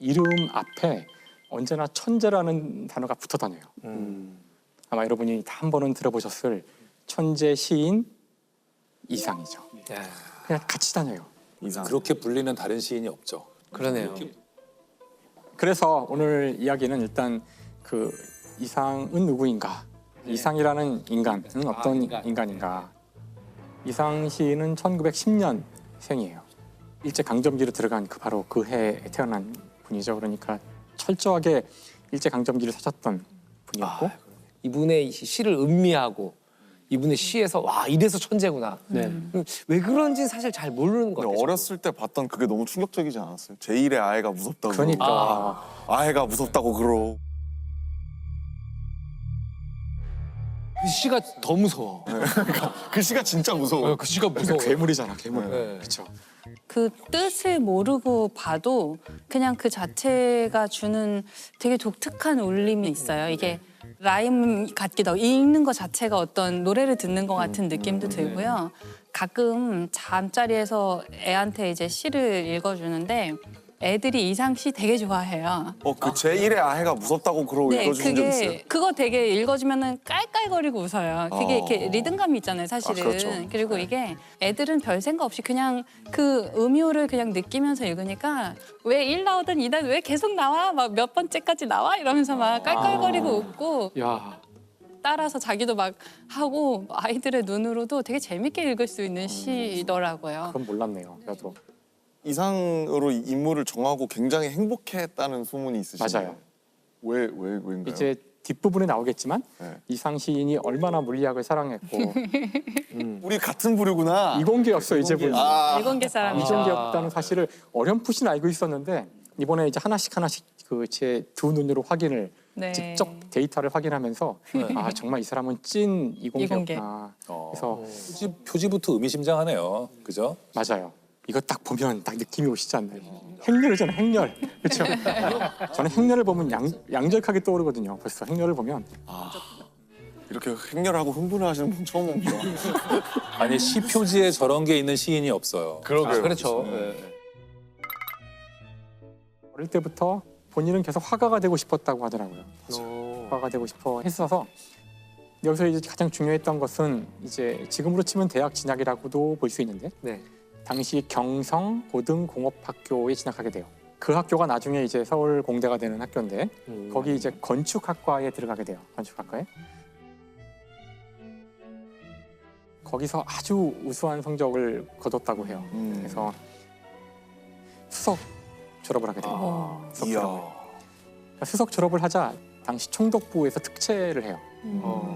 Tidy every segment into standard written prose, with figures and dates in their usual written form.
이름 앞에 언제나 천재라는 단어가 붙어 다녀요. 아마 여러분이 다 한 번은 들어보셨을 천재 시인 이상이죠. 야, 그냥 같이 다녀요. 이상. 그렇게 불리는 다른 시인이 없죠. 그러네요. 그래서 오늘 이야기는 일단 그 이상은 누구인가? 이상이라는 인간은 어떤 인간인가? 이상 시인은 1910년 생이에요. 일제 강점기로 들어간 그 바로 그 해에 태어난 분이죠. 그러니까 철저하게 일제 강점기를 사셨던 분이었고 이분의 시를 음미하고 이분의 시에서 와 이래서 천재구나. 왜 그런지 사실 잘 모르는 것 같아요. 어렸을 때 봤던 그게 너무 충격적이지 않았어요? 제1의 아이가 무섭다고. 그러니까 아이가 무섭다고 그러. 그 시가 더 무서워. 그 시가 진짜 무서워. 그 시가 무서워. 괴물이잖아, 괴물. 네. 그렇죠. 그 뜻을 모르고 봐도 그냥 그 자체가 주는 되게 독특한 울림이 있어요. 이게 라임 같기도 하고 읽는 것 자체가 어떤 노래를 듣는 것 같은 느낌도 들고요. 가끔 잠자리에서 애한테 이제 시를 읽어주는데 애들이 이상 시 되게 좋아해요. 그 제1의 아이가 무섭다고 그러고 읽어주신 적 있어요? 그거 되게 읽어주면은 깔깔거리고 웃어요. 그게 이렇게 리듬감이 있잖아요, 사실은. 그렇죠. 그리고 이게 애들은 별 생각 없이 그냥 그 음요를 그냥 느끼면서 읽으니까 왜 1 나오던 2단 왜 계속 나와? 막 몇 번째까지 나와? 이러면서 막 깔깔거리고 웃고 야, 따라서 자기도 막 하고 아이들의 눈으로도 되게 재밌게 읽을 수 있는 시더라고요. 그건 몰랐네요. 저도. 이상으로 인물을 정하고 굉장히 행복했다는 소문이 있으시네요. 맞아요. 왜인가요? 이제 뒷부분에 나오겠지만 네. 이상 시인이 얼마나 물리학을 사랑했고 우리 같은 부류구나. 이공계였어 이제 보니. 일본계 사람이죠. 이공계였다는 사실을 어렴풋이 알고 있었는데 이번에 이제 하나씩 그 제 두 눈으로 확인을 네. 직접 데이터를 확인하면서 아 정말 이 사람은 찐 이공계였구나. 그래서 표지부터 의미심장하네요. 그죠? 맞아요. 이거 딱 보면 딱 느낌이 오시지 않나요? 행렬이잖아요, 행렬. 그렇죠? 저는 행렬을 보면 양절하게 떠오르거든요. 벌써 행렬을 보면 이렇게 행렬하고 흥분하시는 분 처음 봅니다. 아니 시 표지에 저런 게 있는 시인이 없어요. 그러게요. 그렇죠. 어릴 때부터 본인은 계속 화가가 되고 싶었다고 하더라고요. 화가가 되고 싶어 했어서 여기서 이제 가장 중요했던 것은 이제 지금으로 치면 대학 진학이라고도 볼 수 있는데 네. 당시 경성 고등공업학교에 진학하게 돼요. 그 학교가 나중에 이제 서울 공대가 되는 학교인데 거기 이제 건축학과에 들어가게 돼요. 건축학과에. 거기서 아주 우수한 성적을 거뒀다고 해요. 그래서 수석 졸업을 하게 돼요. 수석 졸업을. 그러니까 수석 졸업을 하자 당시 총독부에서 특채를 해요.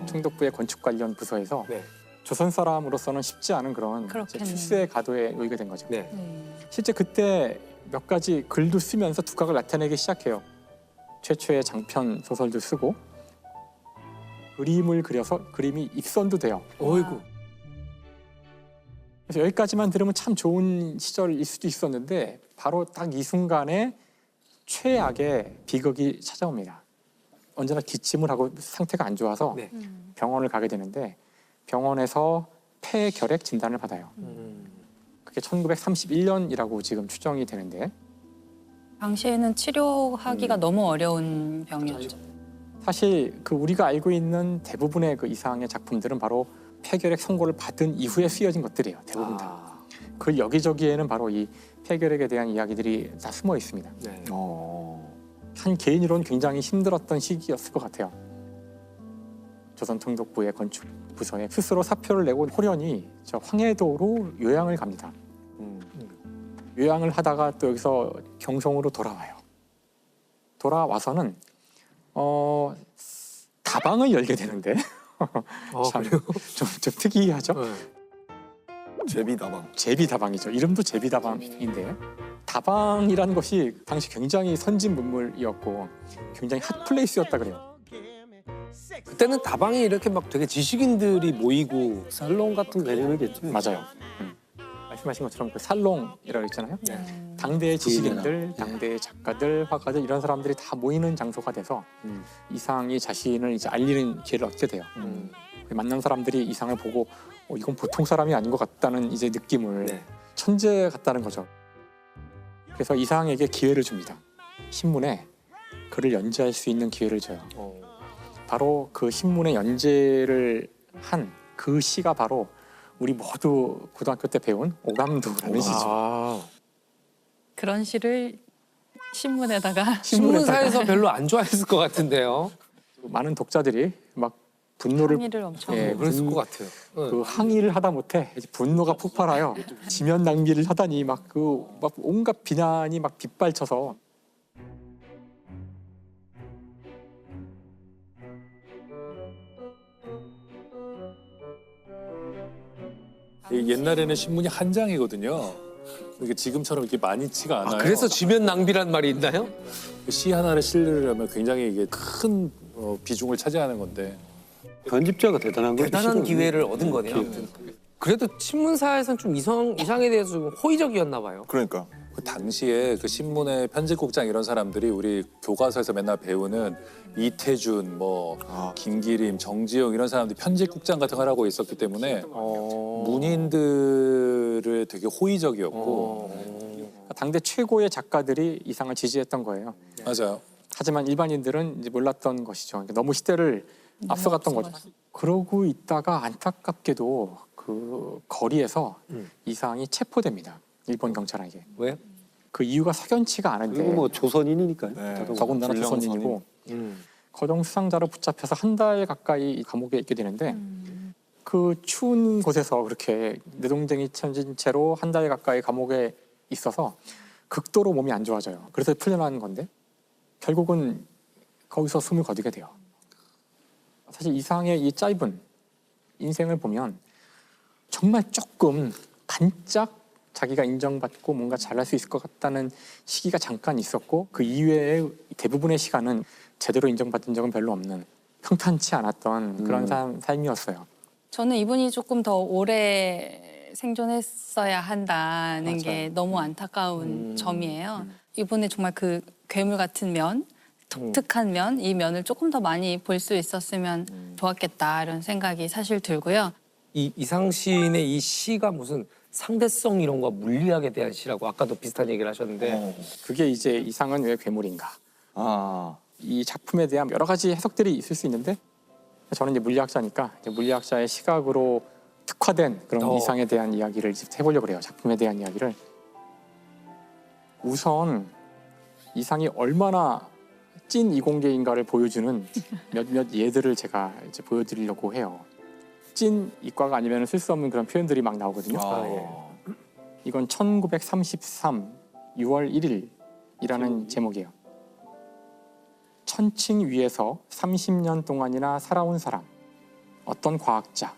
총독부의 건축 관련 부서에서 네. 조선 사람으로서는 쉽지 않은 그런 그렇겠네. 출세의 가도에 놓이게 된 거죠. 네. 실제 그때 몇 가지 글도 쓰면서 두각을 나타내기 시작해요. 최초의 장편 소설도 쓰고 그림을 그려서 그림이 입선도 돼요. 어이구. 그래서 여기까지만 들으면 참 좋은 시절일 수도 있었는데 바로 딱 이 순간에 최악의 비극이 찾아옵니다. 언제나 기침을 하고 상태가 안 좋아서 네. 병원을 가게 되는데 병원에서 폐결핵 진단을 받아요. 그게 1931년이라고 지금 추정이 되는데 당시에는 치료하기가 너무 어려운 병이었죠. 사실 그 우리가 알고 있는 대부분의 그 이상의 작품들은 바로 폐결핵 선고를 받은 이후에 쓰여진 것들이에요. 대부분 다. 그 여기저기에는 바로 이 폐결핵에 대한 이야기들이 다 숨어 있습니다. 네. 한 개인으로는 굉장히 힘들었던 시기였을 것 같아요. 조선 총독부의 건축 부서에 스스로 사표를 내고 호련히 저 황해도로 요양을 갑니다. 요양을 하다가 또 여기서 경성으로 돌아와요. 돌아와서는 다방을 열게 되는데 참, 그래요? 좀 특이하죠. 제비다방. 제비다방이죠. 이름도 제비다방인데 다방이라는 것이 당시 굉장히 선진 문물이었고 굉장히 핫플레이스였다 그래요. 그때는 다방이 이렇게 막 되게 지식인들이 모이고 살롱 같은 개념이겠죠. 맞아요. 말씀하신 것처럼 그 살롱이라고 했잖아요. 당대의 지식인들, 당대의 작가들, 화가들 이런 사람들이 다 모이는 장소가 돼서 이상이 자신을 이제 알리는 기회를 얻게 돼요. 만난 사람들이 이상을 보고 이건 보통 사람이 아닌 것 같다는 이제 느낌을 천재 같다는 거죠. 그래서 이상에게 기회를 줍니다. 신문에 글을 연재할 수 있는 기회를 줘요. 어. 바로 그 신문에 연재를 한 그 시가 바로 우리 모두 고등학교 때 배운 오감도라는 시죠. 아. 그런 시를 신문에다가 신문사에서 별로 안 좋아했을 것 같은데요. 많은 독자들이 막 분노를 항의를 엄청 예, 그랬을 것 같아요. 그 항의를 하다 못해 이제 분노가 폭발하여 지면 낭비를 하다니 막 온갖 비난이 막 빗발쳐서 옛날에는 신문이 한 장이거든요. 이게 지금처럼 이렇게 많지가 않아요. 그래서 지면 낭비란 말이 있나요? 시 하나를 실으려면 굉장히 이게 큰 비중을 차지하는 건데. 편집자가 대단한 거죠. 대단한 실은. 기회를 얻은 거네요. 아무튼. 그래도 신문사에서는 좀 이상에 대해서 좀 호의적이었나 봐요. 그러니까. 그 당시에 그 신문의 편집국장 이런 사람들이 우리 교과서에서 맨날 배우는 이태준, 뭐 김기림, 정지영 이런 사람들이 편집국장 같은 걸 하고 있었기 때문에 문인들을 되게 호의적이었고 당대 최고의 작가들이 이상을 지지했던 거예요. 맞아요. 하지만 일반인들은 이제 몰랐던 것이죠. 그러니까 너무 시대를 앞서갔던 거죠. 그러고 있다가 안타깝게도 그 거리에서 이상이 체포됩니다. 일본 경찰에게. 왜? 그 이유가 석연치가 않은데 그리고 뭐 조선인이니까요. 네. 더군다나 불량 조선인이고 거동 수상자로 붙잡혀서 한 달 가까이 감옥에 있게 되는데 그 추운 곳에서 그렇게 내동댕이 쳐진 채로 한 달 가까이 감옥에 있어서 극도로 몸이 안 좋아져요. 그래서 풀려난 건데 결국은 거기서 숨을 거두게 돼요. 사실 이상의 이 짧은 인생을 보면 정말 조금 반짝 자기가 인정받고 뭔가 잘할 수 있을 것 같다는 시기가 잠깐 있었고 그 이외의 대부분의 시간은 제대로 인정받은 적은 별로 없는 평탄치 않았던 그런 삶이었어요. 저는 이분이 조금 더 오래 생존했어야 한다는 게 너무 안타까운 점이에요. 이분의 정말 그 괴물 같은 면, 독특한 면, 이 면을 조금 더 많이 볼 수 있었으면 좋았겠다 이런 생각이 사실 들고요. 이 이상 시인의 이 시가 무슨 상대성 이런 거 물리학에 대한 시라고 아까도 비슷한 얘기를 하셨는데 그게 이제 이상은 왜 괴물인가? 아. 이 작품에 대한 여러 가지 해석들이 있을 수 있는데 저는 이제 물리학자니까 이제 물리학자의 시각으로 특화된 그런 이상에 대한 이야기를 이제 해보려고 해요. 작품에 대한 이야기를. 우선 이상이 얼마나 찐 이공계인가를 보여주는 몇몇 예들을 제가 이제 보여드리려고 해요. 찐 이과가 아니면 쓸 수 없는 그런 표현들이 막 나오거든요. 이건 1933 6월 1일이라는 제목이에요. 천칭 위에서 30년 동안이나 살아온 사람, 어떤 과학자,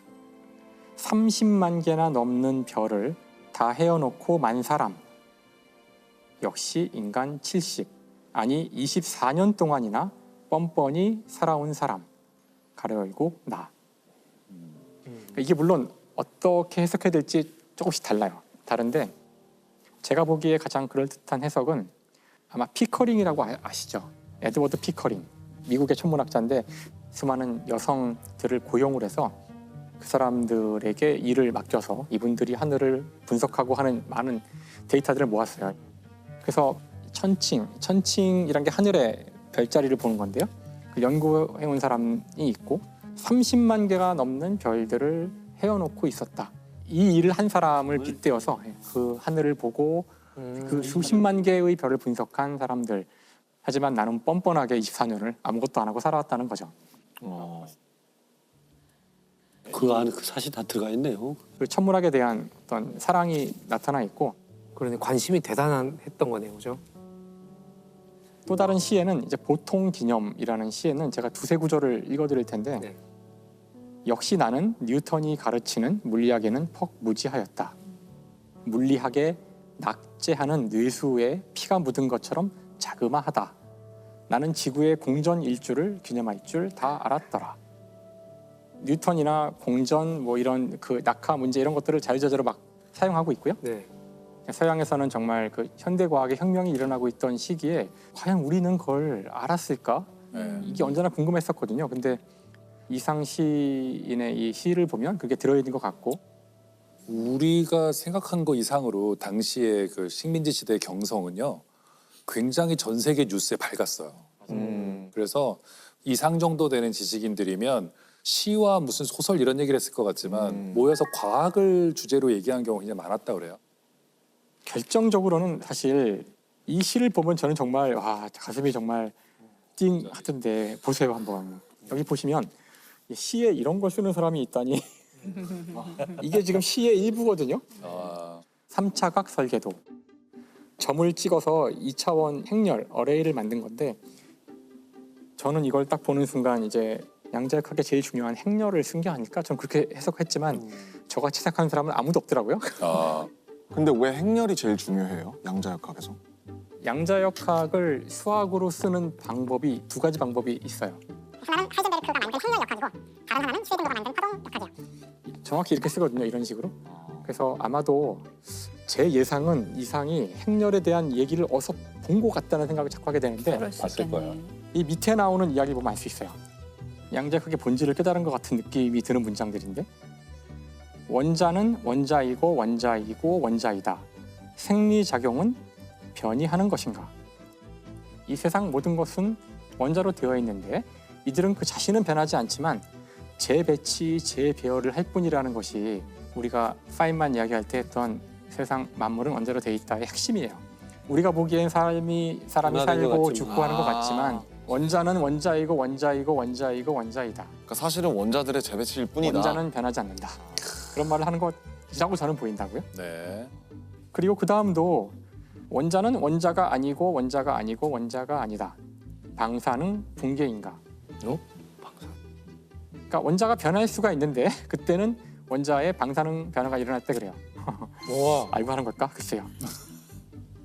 30만 개나 넘는 별을 다 헤어놓고 만 사람, 역시 인간 70, 아니 24년 동안이나 뻔뻔히 살아온 사람, 가로 열고 나. 이게 물론 어떻게 해석해야 될지 조금씩 달라요. 다른데 제가 보기에 가장 그럴듯한 해석은 아마 피커링이라고 아시죠? 에드워드 피커링, 미국의 천문학자인데 수많은 여성들을 고용을 해서 그 사람들에게 일을 맡겨서 이분들이 하늘을 분석하고 하는 많은 데이터들을 모았어요. 그래서 천칭이란 게 하늘의 별자리를 보는 건데요. 그 연구해온 사람이 있고 30만 개가 넘는 별들을 헤어놓고 있었다. 이 일을 한 사람을 빗대어서 그 하늘을 보고 그 수십만 개의 별을 분석한 사람들. 하지만 나는 뻔뻔하게 24년을 아무것도 안 하고 살아왔다는 거죠. 그 안에 그 사실 다 들어가 있네요. 그 천문학에 대한 어떤 사랑이 나타나 있고 그러네 관심이 대단했던 거네요, 그죠? 또 다른 시에는 이제 보통 기념이라는 시에는 제가 두세 구절을 읽어드릴 텐데 네. 역시 나는 뉴턴이 가르치는 물리학에는 퍽 무지하였다. 물리학에 낙제하는 뇌수에 피가 묻은 것처럼 자그마하다. 나는 지구의 공전 일주를 기념할 줄 다 알았더라. 뉴턴이나 공전 뭐 이런 그 낙하 문제 이런 것들을 자유자재로 막 사용하고 있고요. 네. 서양에서는 정말 그 현대 과학의 혁명이 일어나고 있던 시기에 과연 우리는 그걸 알았을까? 이게 언제나 궁금했었거든요. 근데 이상 시인의 이 시를 보면 그게 들어있는 것 같고 우리가 생각한 거 이상으로 당시에 그 식민지 시대의 경성은요. 굉장히 전 세계 뉴스에 밝았어요. 그래서 이상 정도 되는 지식인들이면 시와 무슨 소설 이런 얘기를 했을 것 같지만 모여서 과학을 주제로 얘기한 경우가 굉장히 많았다 그래요. 결정적으로는 사실 이 시를 보면 저는 정말 와 가슴이 정말 띵 하던데 보세요 한번. 여기 보시면 이 시에 이런 걸 쓰는 사람이 있다니 이게 지금 시의 일부거든요. 아, 3차각 설계도. 점을 찍어서 2차원 행렬 어레이를 만든 건데 저는 이걸 딱 보는 순간 이제 양자역학의 제일 중요한 행렬을 쓴 게 아닐까 저는 그렇게 해석했지만 저같이 생각하는 사람은 아무도 없더라고요. 아, 근데 왜 행렬이 제일 중요해요? 양자역학에서? 양자역학을 수학으로 쓰는 방법이 두 가지 방법이 있어요. 하나는 하이젠베르크가 만든 행렬 역학이고 다른 하나는 슈웨딩거가 만든 파동 역학이에요. 정확히 이렇게 쓰거든요. 이런 식으로. 그래서 아마도 제 예상은 이상이 행렬에 대한 얘기를 어서 본 것 같다는 생각을 자꾸 하게 되는데 그럴 수 봤을 있겠네요. 거예요. 이 밑에 나오는 이야기 보면 알 수 있어요. 양자역학의 본질을 깨달은 것 같은 느낌이 드는 문장들인데 원자는 원자이고 원자이고 원자이다. 생리작용은 변이하는 것인가? 이 세상 모든 것은 원자로 되어 있는데 이들은 그 자신은 변하지 않지만 재배치, 재배열을 할 뿐이라는 것이 우리가 파인만 이야기할 때 했던 세상 만물은 원자로 되어 있다의 핵심이에요. 우리가 보기엔 사람이 변화된 것 살고 같지만. 죽고 하는 것 같지만 원자는 원자이고 원자이고 원자이고 원자이다. 그러니까 사실은 원자들의 재배치일 뿐이다. 원자는 변하지 않는다. 그런 말을 하는 것이라고 저는 보인다고요. 네. 그리고 그 다음도 원자는 원자가 아니고 원자가 아니고 원자가 아니다. 방사능 붕괴인가? 그러니까 원자가 변할 수가 있는데 그때는 원자의 방사능 변화가 일어날 때 그래요. 와, 알고 하는 걸까? 글쎄요.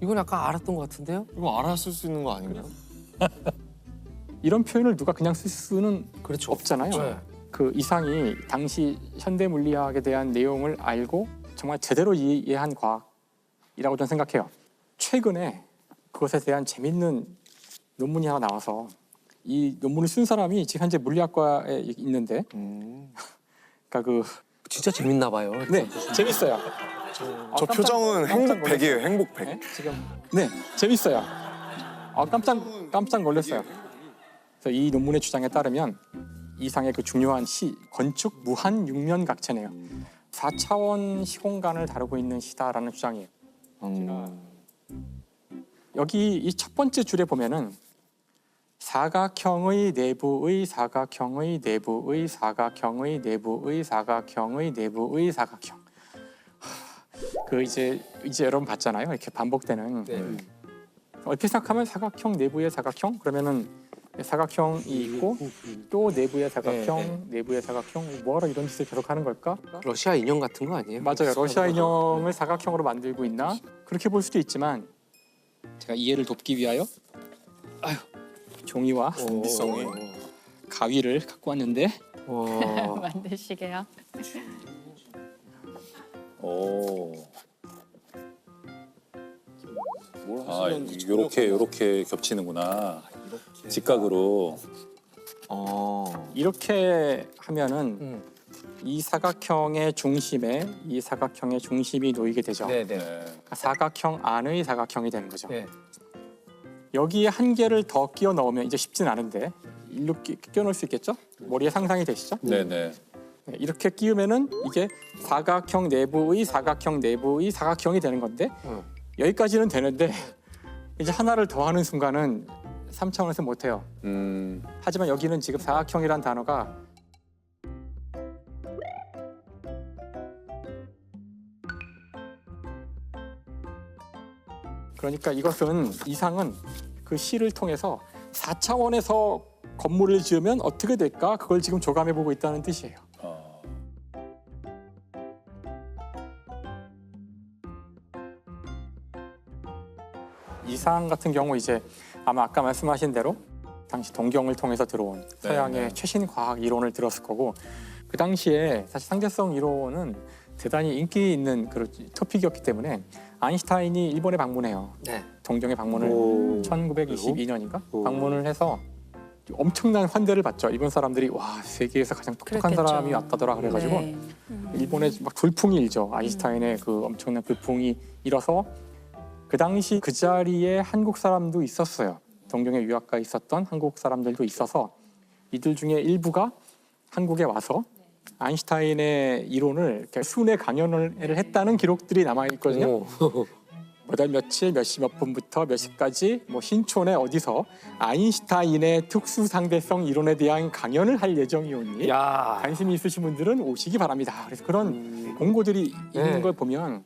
이건 약간 알았던 것 같은데요? 이거 알았을 수 있는 거 아닌가요? 이런 표현을 누가 그냥 쓸 수는 그렇죠. 없잖아요. 네. 그 이상이 당시 현대 물리학에 대한 내용을 알고 정말 제대로 이해한 과학이라고 저는 생각해요. 최근에 그것에 대한 재밌는 논문이 하나 나와서 이 논문을 쓴 사람이 지금 현재 물리학과에 있는데 그러니까 그 진짜 재밌나 봐요. 네, 재밌어요. 저 표정은 행복백이에요. 행복백. 네, 지금 네, 재밌어요. 깜짝 놀랐어요. 그래서 이 논문의 주장에 따르면 이상의 그 중요한 시 건축 무한 육면각체네요. 4차원 시공간을 다루고 있는 시다라는 주장이에요. 여기 이 첫 번째 줄에 보면은 사각형의 내부의 사각형의 내부의 사각형의 내부의 사각형의 내부의 사각형. 그 이제 여러분 봤잖아요. 이렇게 반복되는. 네. 얼핏 생각하면 사각형 내부의 사각형 그러면은 사각형이 있고 또 내부의 사각형, 내부의 사각형 뭐하러 이런 짓을 계속 하는 걸까? 러시아 인형 같은 거 아니에요? 맞아요. 러시아 인형을 사각형으로 만들고 있나? 그렇게 볼 수도 있지만 제가 이해를 돕기 위하여 종이와 미성이. 가위를 갖고 왔는데 와. 만드시게요. 오. 뭘 아, 하시는지 요렇게 겹치는구나. 직각으로. 이렇게 하면은 이 사각형의 중심에 이 사각형의 중심이 놓이게 되죠. 네네. 네. 그러니까 사각형 안의 사각형이 되는 거죠. 네. 여기에 한 개를 더 끼워 넣으면 이제 쉽진 않은데 일로 끼워 넣을 수 있겠죠? 머리에 상상이 되시죠? 네네. 네, 이렇게 끼우면은 이게 사각형 내부의 사각형 내부의 사각형이 되는 건데 여기까지는 되는데 이제 하나를 더하는 순간은 3차원에서 못해요. 하지만 여기는 지금 사각형이란 단어가 그러니까 이것은 이상은 그 시를 통해서 4차원에서 건물을 지으면 어떻게 될까? 그걸 지금 조감해 보고 있다는 뜻이에요. 이상 같은 경우 이제 아마 아까 말씀하신 대로 당시 동경을 통해서 들어온 서양의 네. 최신 과학 이론을 들었을 거고 그 당시에 사실 상대성 이론은 대단히 인기 있는 그런 토픽이었기 때문에 아인슈타인이 일본에 방문해요. 네. 동경에 방문을 오. 1922년인가 오. 방문을 해서 엄청난 환대를 받죠. 일본 사람들이 와 세계에서 가장 똑똑한 그랬겠죠. 사람이 왔다더라 그래가지고 일본에 막 돌풍이 일죠. 아인슈타인의 그 엄청난 돌풍이 일어서 그 당시 그 자리에 한국 사람도 있었어요. 동경에 유학가 있었던 한국 사람들도 있어서 이들 중에 일부가 한국에 와서 아인슈타인의 이론을 이렇게 순회 강연을 했다는 기록들이 남아 있거든요. 몇월 며칠 몇 시 몇 분부터 몇 시까지 뭐 신촌에 어디서 아인슈타인의 특수 상대성 이론에 대한 강연을 할 예정이오니 야. 관심이 있으신 분들은 오시기 바랍니다. 그래서 그런 공고들이 있는 걸 보면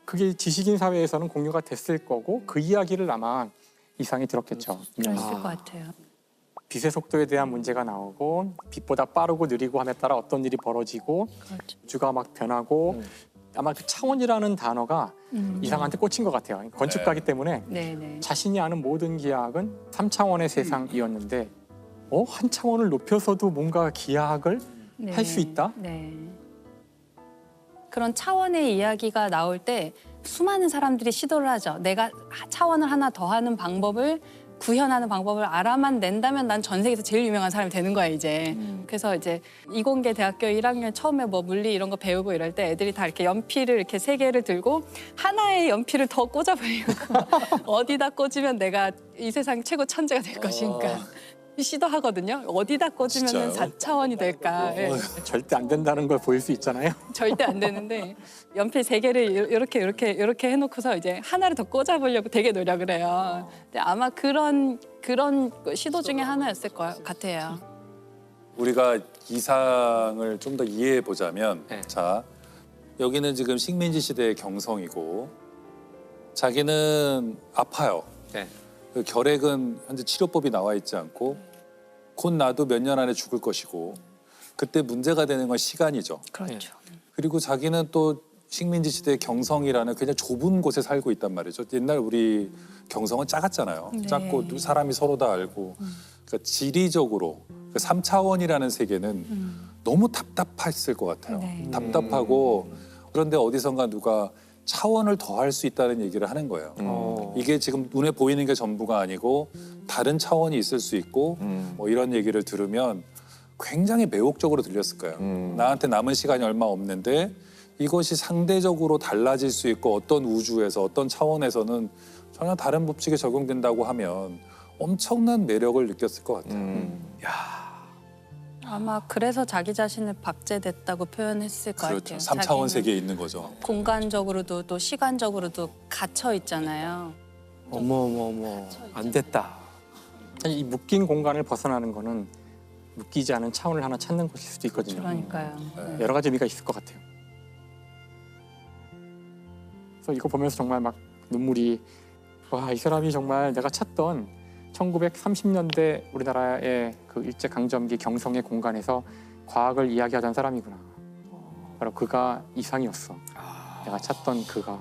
그게 지식인 사회에서는 공유가 됐을 거고 그 이야기를 아마 이상이 들었겠죠. 그랬을 것 같아요. 빛의 속도에 대한 문제가 나오고 빛보다 빠르고 느리고 함에 따라 어떤 일이 벌어지고 그렇죠. 우주가 막 변하고 아마 그 차원이라는 단어가 이상한테 꽂힌 것 같아요. 건축가기 때문에 네네. 자신이 아는 모든 기하학은 3차원의 세상이었는데 한 차원을 높여서도 뭔가 기하학을 할 수 있다? 네. 그런 차원의 이야기가 나올 때 수많은 사람들이 시도를 하죠. 내가 차원을 하나 더 하는 방법을 구현하는 방법을 알아만 낸다면 난 전 세계에서 제일 유명한 사람이 되는 거야 이제. 그래서 이제 이공계 대학교 1학년 처음에 뭐 물리 이런 거 배우고 이럴 때 애들이 다 이렇게 연필을 이렇게 3개를 들고 하나의 연필을 더 꽂아버리고 어디다 꽂으면 내가 이 세상 최고 천재가 될 것인가 시도하거든요. 어디다 꽂으면 진짜요? 4차원이 될까. 예. 절대 안 된다는 걸 보일 수 있잖아요. 절대 안 되는데 연필 3개를 이렇게 해놓고서 이제 하나를 더 꽂아보려고 되게 노력을 해요. 근데 아마 그런 시도 중에 하나였을 것 같아요. 우리가 이상을 좀 더 이해해 보자면, 네. 자, 여기는 지금 식민지 시대의 경성이고, 자기는 아파요. 네. 그 결핵은 현재 치료법이 나와 있지 않고, 곧 나도 몇 년 안에 죽을 것이고, 그때 문제가 되는 건 시간이죠. 그렇죠. 그리고 자기는 또 식민지 시대의 경성이라는 굉장히 좁은 곳에 살고 있단 말이죠. 옛날 우리 경성은 작았잖아요. 네. 작고 또 사람이 서로 다 알고. 그러니까 지리적으로 그 3차원이라는 세계는 너무 답답했을 것 같아요. 네. 답답하고 그런데 어디선가 누가 차원을 더 할 수 있다는 얘기를 하는 거예요. 이게 지금 눈에 보이는 게 전부가 아니고 다른 차원이 있을 수 있고 뭐 이런 얘기를 들으면 굉장히 매혹적으로 들렸을 거예요. 나한테 남은 시간이 얼마 없는데 이것이 상대적으로 달라질 수 있고 어떤 우주에서 어떤 차원에서는 전혀 다른 법칙에 적용된다고 하면 엄청난 매력을 느꼈을 것 같아요. 아마 그래서 자기 자신을 박제됐다고 표현했을 것 그렇죠. 같아요. 3차원 자기는 세계에 있는 거죠. 공간적으로도 또 시간적으로도 갇혀 있잖아요. 어머 안 됐다. 사실 이 묶인 공간을 벗어나는 거는 묶이지 않은 차원을 하나 찾는 것일 수도 있거든요. 그러니까요. 네. 여러 가지 의미가 있을 것 같아요. 그래서 이거 보면서 정말 막 눈물이 와, 이 사람이 정말 내가 찾던 1930년대 우리나라의 그 일제 강점기 경성의 공간에서 과학을 이야기하던 사람이구나. 바로 그가 이상이었어. 내가 찾던 그가.